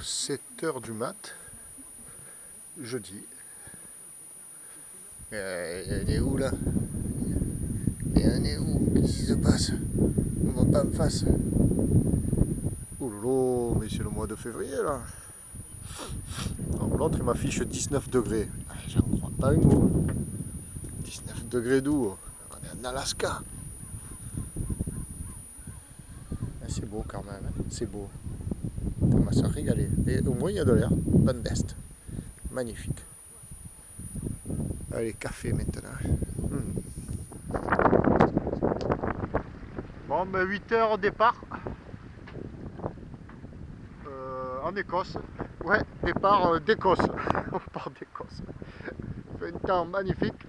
7 h du mat, jeudi. On est où là? Et on est où? Qu'est-ce qui se passe? On va pas en face. Oh lolo, mais c'est le mois de février là. L'autre il m'affiche 19 degrés. J'en crois pas un mot. 19 degrés d'où? On est en Alaska. C'est beau quand même, hein, c'est beau. On va se régaler. Et au moins il y a de l'air. Bande d'Est. Magnifique. Allez, café maintenant. Bon, ben 8 h au départ. En Écosse. Ouais, départ d'Écosse. On part d'Écosse. Il fait un temps magnifique.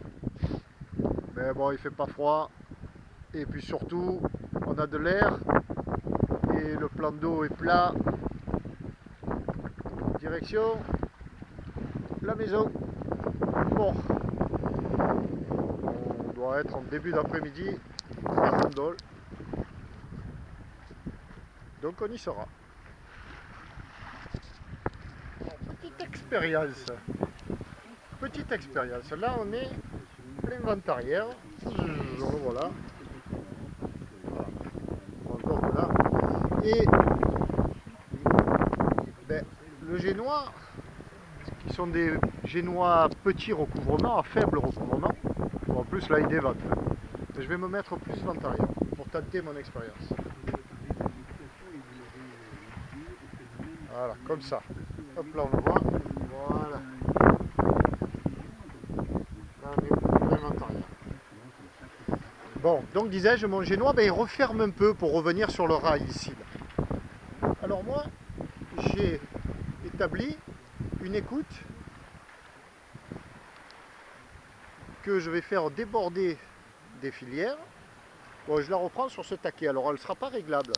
Mais bon, il fait pas froid. Et puis surtout, on a de l'air. Et le plan d'eau est plat. Direction la maison. Bon. On doit être en début d'après-midi à Gondol. Donc on y sera. Petite expérience. Petite expérience. Là on est plein vent arrière. Voilà. Encore de là. Et ben, le génois, qui sont des génois à petit recouvrement, à faible recouvrement. Bon, en plus là il dévente. Je vais me mettre plus vent arrière pour tenter mon expérience. Voilà, comme ça. Hop là on le voit. Voilà. Là on est plein vent arrière. Bon, donc disais-je, mon génois, ben, il referme un peu pour revenir sur le rail ici. Là. Alors moi, j'ai établi une écoute que je vais faire déborder des filières. Bon, je la reprends sur ce taquet. Alors elle ne sera pas réglable.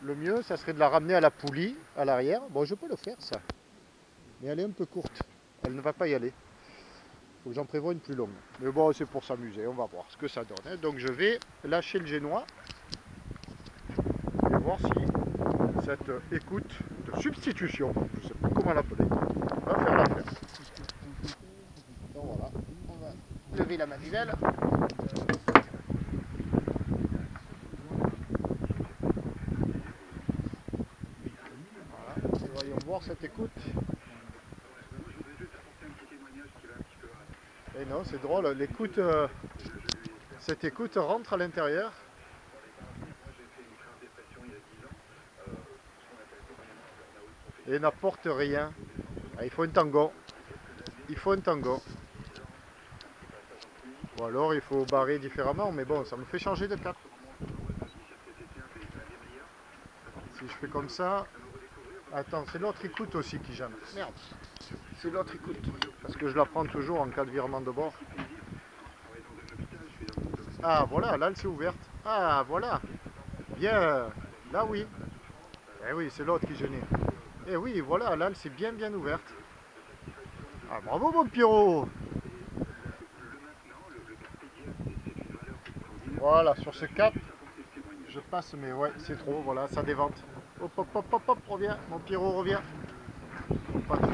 Le mieux, ça serait de la ramener à la poulie, à l'arrière. Bon, je peux le faire, ça. Mais elle est un peu courte. Elle ne va pas y aller. Faut que j'en prévoie une plus longue. Mais bon, c'est pour s'amuser. On va voir ce que ça donne. Hein. Donc je vais lâcher le génois. Et voir si cette écoute de substitution, je ne sais pas comment l'appeler, va faire l'affaire. Donc voilà. On va lever la manivelle. Voilà. Et voyons voir cette écoute. Et non, c'est drôle, l'écoute, cette écoute rentre à l'intérieur. Et n'apporte rien. Ah, il faut un tango. Il faut un tango. Ou alors il faut barrer différemment, mais bon, ça me fait changer de cap. Si je fais comme ça... Attends, c'est l'autre écoute aussi qui gêne. Merde. C'est l'autre écoute. Parce que je la prends toujours en cas de virement de bord. Ah voilà, là elle s'est ouverte. Ah voilà. Bien. Là oui. Eh oui, c'est l'autre qui gênait. Eh oui, voilà, là elle s'est bien ouverte. Ah bravo mon Pierrot. Voilà, sur ce cap, je passe, mais ouais, c'est trop, voilà, ça dévente. Hop, hop, hop, hop, hop, reviens, mon Pierrot revient. Pas trop.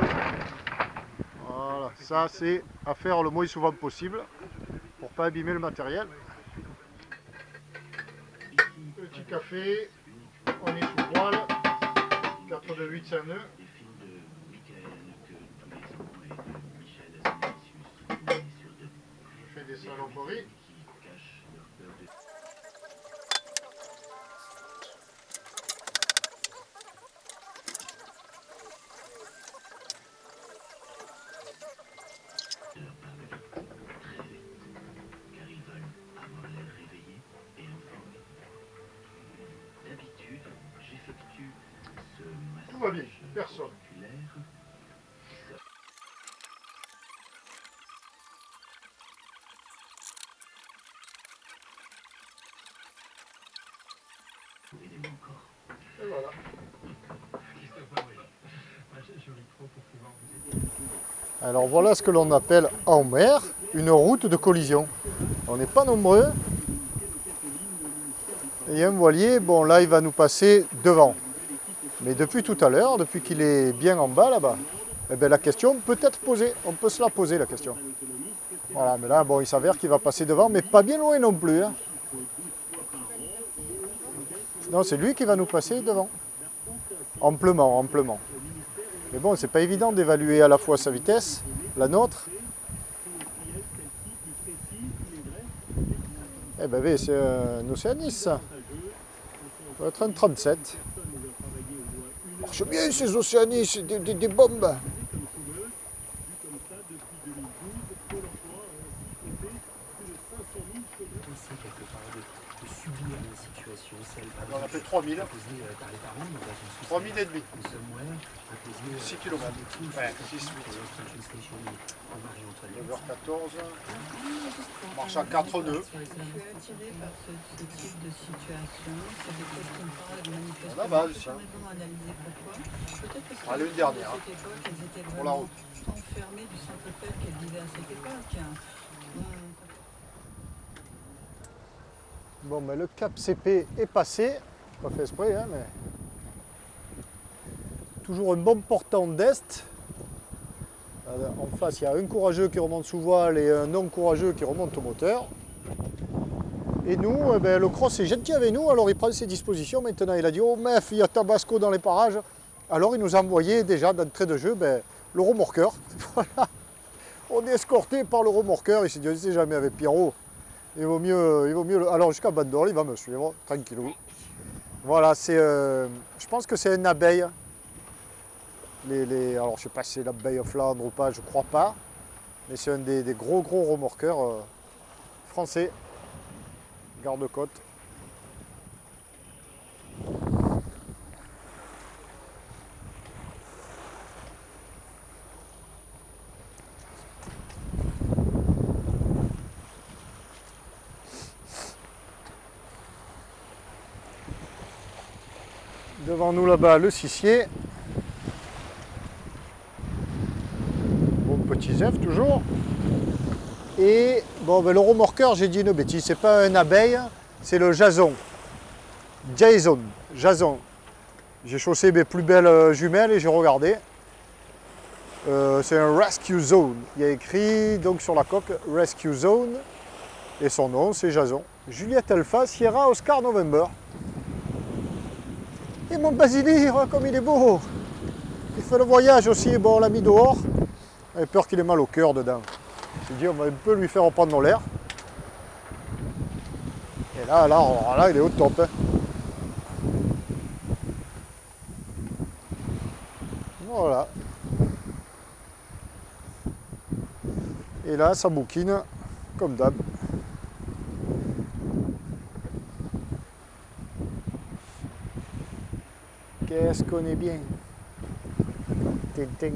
Voilà, ça c'est à faire le moins souvent possible pour pas abîmer le matériel. Petit café, on est sous voile, 4 de 8 100 nœuds. Je fais des saloperies. Tout va bien, personne. Et voilà. Alors voilà ce que l'on appelle en mer une route de collision. On n'est pas nombreux. Il y a un voilier, bon là il va nous passer devant. Mais depuis tout à l'heure, depuis qu'il est bien en bas là-bas, eh ben, la question peut être posée. On peut se la poser la question. Voilà, mais là, bon, il s'avère qu'il va passer devant, mais pas bien loin non plus. Hein. Non, c'est lui qui va nous passer devant. Amplement, amplement. Mais bon, c'est pas évident d'évaluer à la fois sa vitesse, la nôtre. Eh ben oui, c'est un Océanis, ça. Ça doit être un 37. Marche bien ces Océanis, c'est des bombes. On a fait 3000. 3000 et demi. 6 km. Ouais, 6, 8. 9h14. On marche à 4 nœuds. On a base, ça. Allez, une dernière. Pour la route. Bon, mais le cap CP est passé. Pas fait exprès, hein, mais. Toujours un bon portant d'est. En face, il y a un courageux qui remonte sous voile et un non courageux qui remonte au moteur. Et nous, le cross est gentil avec nous, alors il prend ses dispositions. Maintenant, il a dit, oh mef, il y a Tabasco dans les parages. Alors il nous a envoyé déjà d'entrée de jeu le remorqueur. Voilà. On est escorté par le remorqueur. Il s'est dit, on ne sait jamais avec Pierrot. Il vaut mieux. Alors jusqu'à Bandol, il va me suivre, tranquillou. Voilà, c'est. Je pense que c'est une abeille. Alors je ne sais pas si c'est l'abeille of Flandre ou pas, je crois pas. Mais c'est un des gros remorqueurs français. Garde-côte. Devant nous là-bas, le Sissier. Bon petit zèf toujours. Et bon, le remorqueur, j'ai dit une bêtise, c'est pas un abeille, c'est le Jason. Jason. J'ai chaussé mes plus belles jumelles et j'ai regardé. C'est un Rescue Zone. Il y a écrit donc sur la coque Rescue Zone. Et son nom, c'est Jason. Juliette Alpha, Sierra Oscar November. Et mon Basilire, comme il est beau. Il fait le voyage aussi, bon, on l'a mis dehors. J'avais peur qu'il ait mal au cœur dedans. J'ai dit, on va un peu lui faire reprendre l'air. Et là, il est au top. Hein. Voilà. Et là, ça bouquine, comme d'hab. Qu'est-ce qu'on est bien. Ting.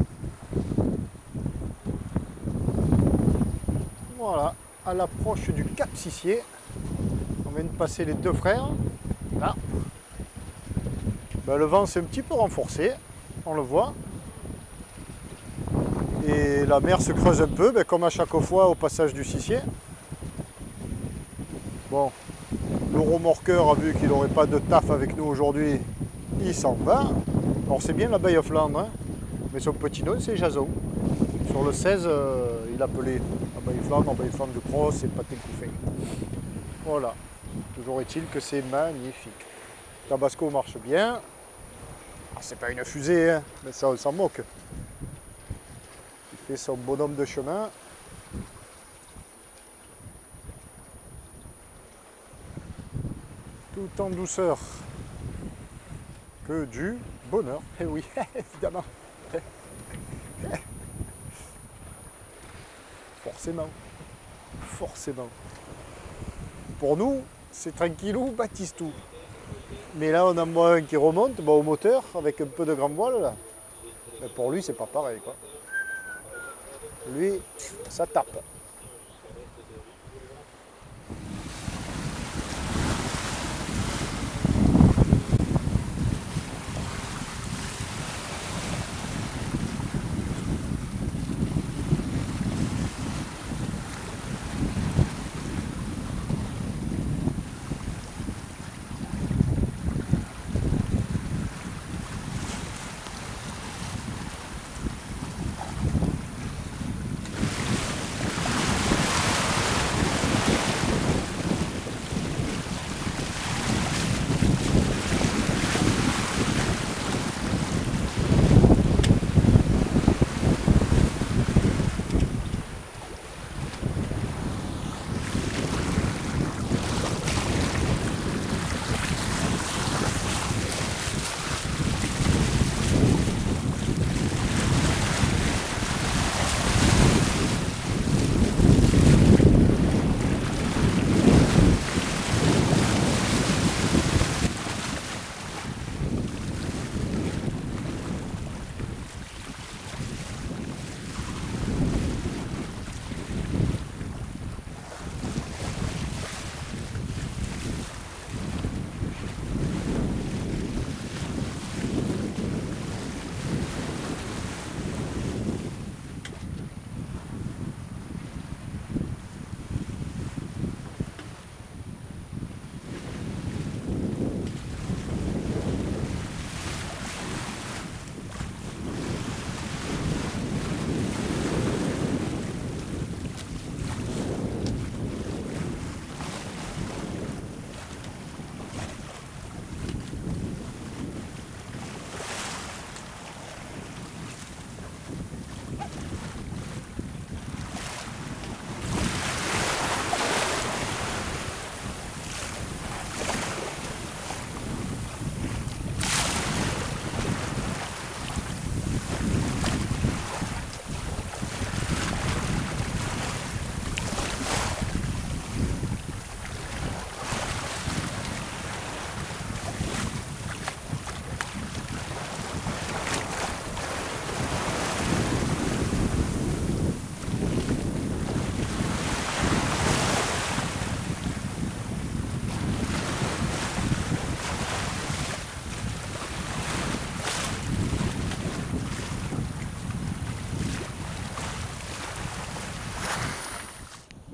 Voilà, à l'approche du Cap Sissier. On vient de passer les deux frères. Là. Le vent s'est un petit peu renforcé, on le voit. Et la mer se creuse un peu, comme à chaque fois au passage du Sissier. Bon, le remorqueur a vu qu'il n'aurait pas de taf avec nous aujourd'hui. Il s'en va. Alors c'est bien la Bay of Land, hein, mais son petit nom c'est Jason. Sur le 16, il appelait la Bay of Land, en Bay of Land de Cross et Pâté Couffin. Voilà. Toujours est-il que c'est magnifique. Tabasco marche bien. Ah, c'est pas une fusée, hein, mais ça on s'en moque. Il fait son bonhomme de chemin. Tout en douceur. Que du bonheur. Eh oui, évidemment. Forcément. Pour nous, c'est tranquillou, Batistou. Mais là, on en voit un qui remonte au moteur avec un peu de grand voile. Là. Mais pour lui, c'est pas pareil, quoi. Lui, ça tape.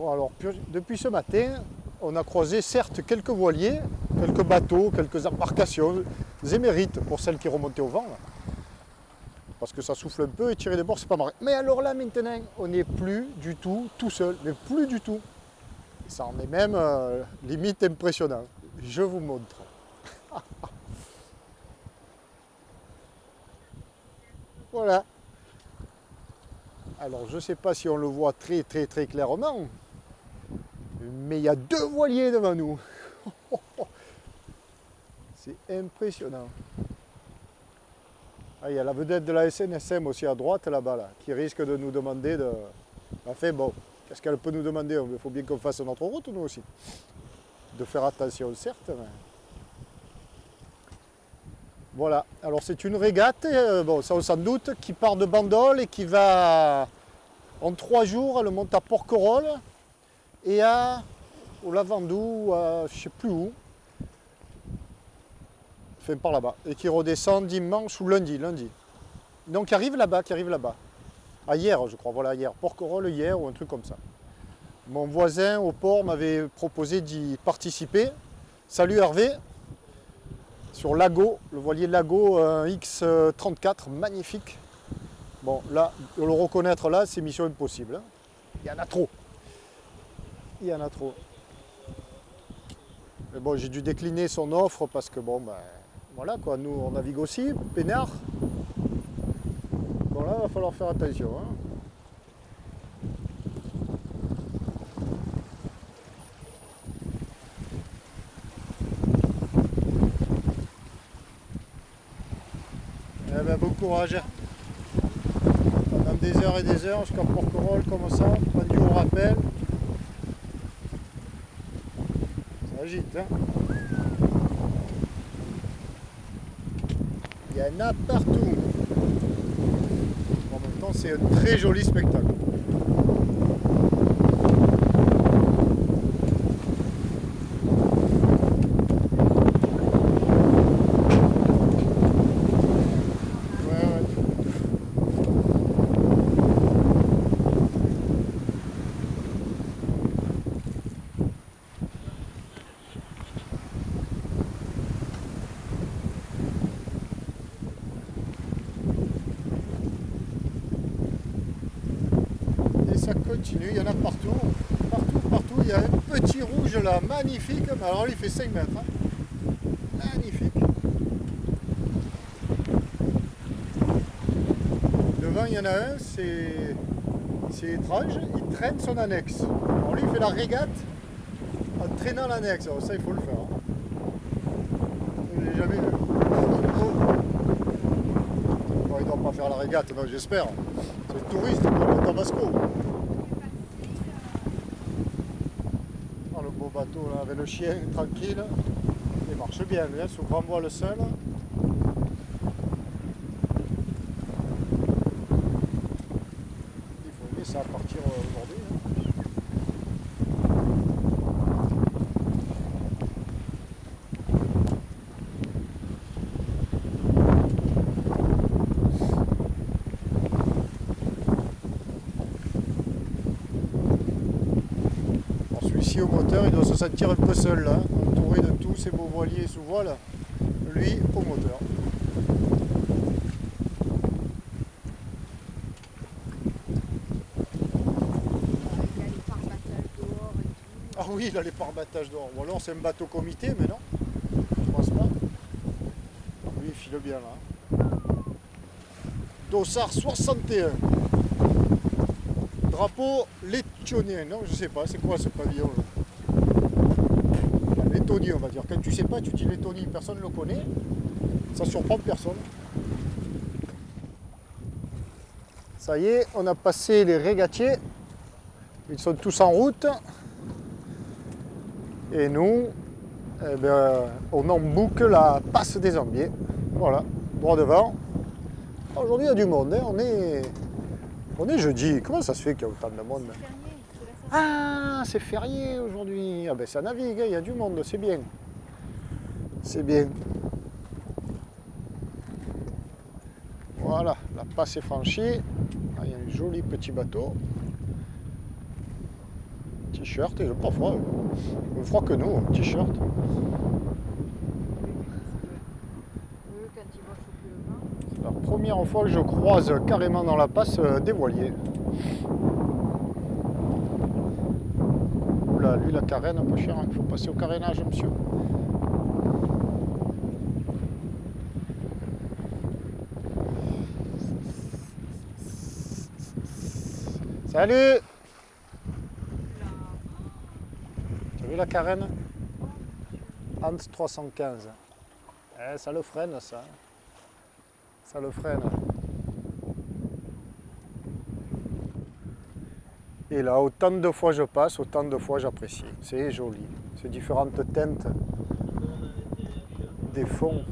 Bon alors, depuis ce matin, on a croisé certes quelques voiliers, quelques bateaux, quelques embarcations émérites pour celles qui remontaient au vent. Là. Parce que ça souffle un peu et tirer des bords, c'est pas marrant. Mais alors là maintenant, on n'est plus du tout seul, mais plus du tout. Ça en est même limite impressionnant. Je vous montre. Voilà. Alors je ne sais pas si on le voit très clairement, mais il y a 2 voiliers devant nous. C'est impressionnant. Ah, il y a la vedette de la SNSM aussi à droite là-bas, là, qui risque de nous demander de... Enfin bon, qu'est-ce qu'elle peut nous demander? Il faut bien qu'on fasse notre route nous aussi. De faire attention certes, mais... Voilà, alors c'est une régate, bon ça on s'en doute, qui part de Bandol et qui va en 3 jours, elle monte à Porquerolles et au Lavandou, je ne sais plus où, enfin par là-bas, et qui redescend dimanche ou lundi. Donc qui arrive là-bas. Ah, hier je crois, voilà hier, Porquerolles hier ou un truc comme ça. Mon voisin au port m'avait proposé d'y participer. Salut Hervé. Sur Lago, le voilier Lago X34, magnifique. Bon, là, de le reconnaître là, c'est mission impossible. Hein. Il y en a trop. Mais bon, j'ai dû décliner son offre parce que bon, ben, voilà quoi, nous on navigue aussi, peinard. Bon là, il va falloir faire attention. Hein. Eh ben, bon courage. Pendant des heures et des heures jusqu'à Porquerolles comme ça, pendu au rappel. Ça agite, hein. Il y en a partout. En même temps, c'est un très joli spectacle. Ça continue, il y en a partout, il y a un petit rouge là, magnifique, alors il fait 5 mètres, hein. Magnifique. Devant il y en a un, c'est étrange, il traîne son annexe. Alors lui il fait la régate en traînant l'annexe, alors ça il faut le faire. Hein. Je ne l'ai jamais vu. Bon, il ne doit pas faire la régate, non j'espère. C'est le touriste comme Tabasco. Le beau bateau là, avec le chien tranquille, il marche bien lui, hein, sous grand voile seul. Il faut aimer ça à partir aujourd'hui. Hein. Celui-ci au moteur, il doit se sentir un peu seul là, entouré de tous ces beaux voiliers sous voile, lui au moteur. Ah oui, il a les pare-battages dehors. Ou alors c'est un bateau comité, mais non, je pense pas. Lui il file bien là. Dossard 61. Drapeau lettonien, non je sais pas, c'est quoi ce pavillon là? Lettonie on va dire. Quand tu sais pas, tu dis Lettonie, personne ne le connaît, ça surprend personne. Ça y est, on a passé les régatiers, ils sont tous en route. Et nous, eh bien, on emboucle la passe des Ambiers. Voilà, droit devant. Aujourd'hui il y a du monde, hein. On est jeudi, comment ça se fait qu'il y a autant de monde? Ah, c'est férié aujourd'hui. Ah ben ça navigue, il y a du monde, c'est bien. C'est bien. Voilà, la passe est franchie. Ah, il y a un joli petit bateau. T-shirt, et pas froid. Plus froid que nous, t-shirt. Eux, quand ils vont choper le vent. C'est la première fois que je croise carrément dans la passe des voiliers. Oula, lui la carène, un peu cher, il faut passer au carénage, monsieur. Salut! Tu as vu la carène? Hans 315. Eh, ça le freine, ça. Ça le freine. Et là, autant de fois je passe, autant de fois j'apprécie. C'est joli. Ces différentes teintes des fonds.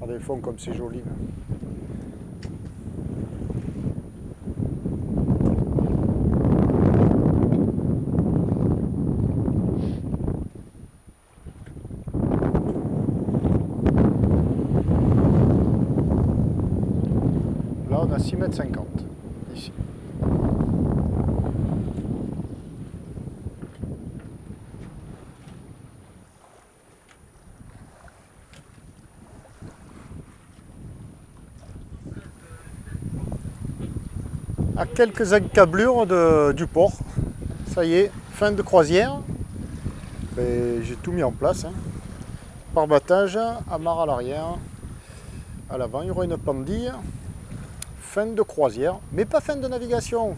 Regardez le fond comme c'est joli. Là on a 6,50 m ici. À quelques encablures du port. Ça y est, fin de croisière. J'ai tout mis en place. Parbattage, amarre à l'arrière. À l'avant, il y aura une pendille. Fin de croisière, mais pas fin de navigation.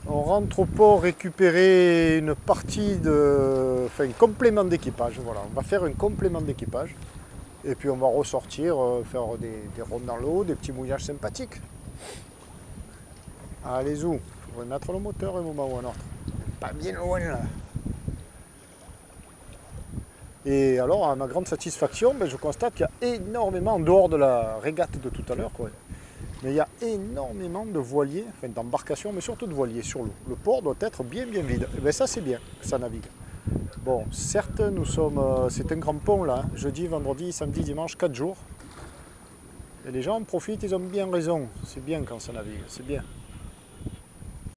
On rentre au port récupérer une partie de... Enfin, complément d'équipage. Voilà, on va faire un complément d'équipage. Et puis on va ressortir, faire des rondes dans l'eau, des petits mouillages sympathiques. Allez où? Il faudrait mettre le moteur un moment ou un autre. Pas bien loin là. Et alors, à ma grande satisfaction, je constate qu'il y a énormément, en dehors de la régate de tout à l'heure, mais il y a énormément de voiliers, enfin d'embarcations, mais surtout de voiliers sur l'eau. Le port doit être bien vide. Et bien ça c'est bien que ça navigue. Bon, certes, nous sommes, c'est un grand pont là, jeudi, vendredi, samedi, dimanche, 4 jours. Et les gens en profitent, ils ont bien raison. C'est bien quand ça navigue, c'est bien.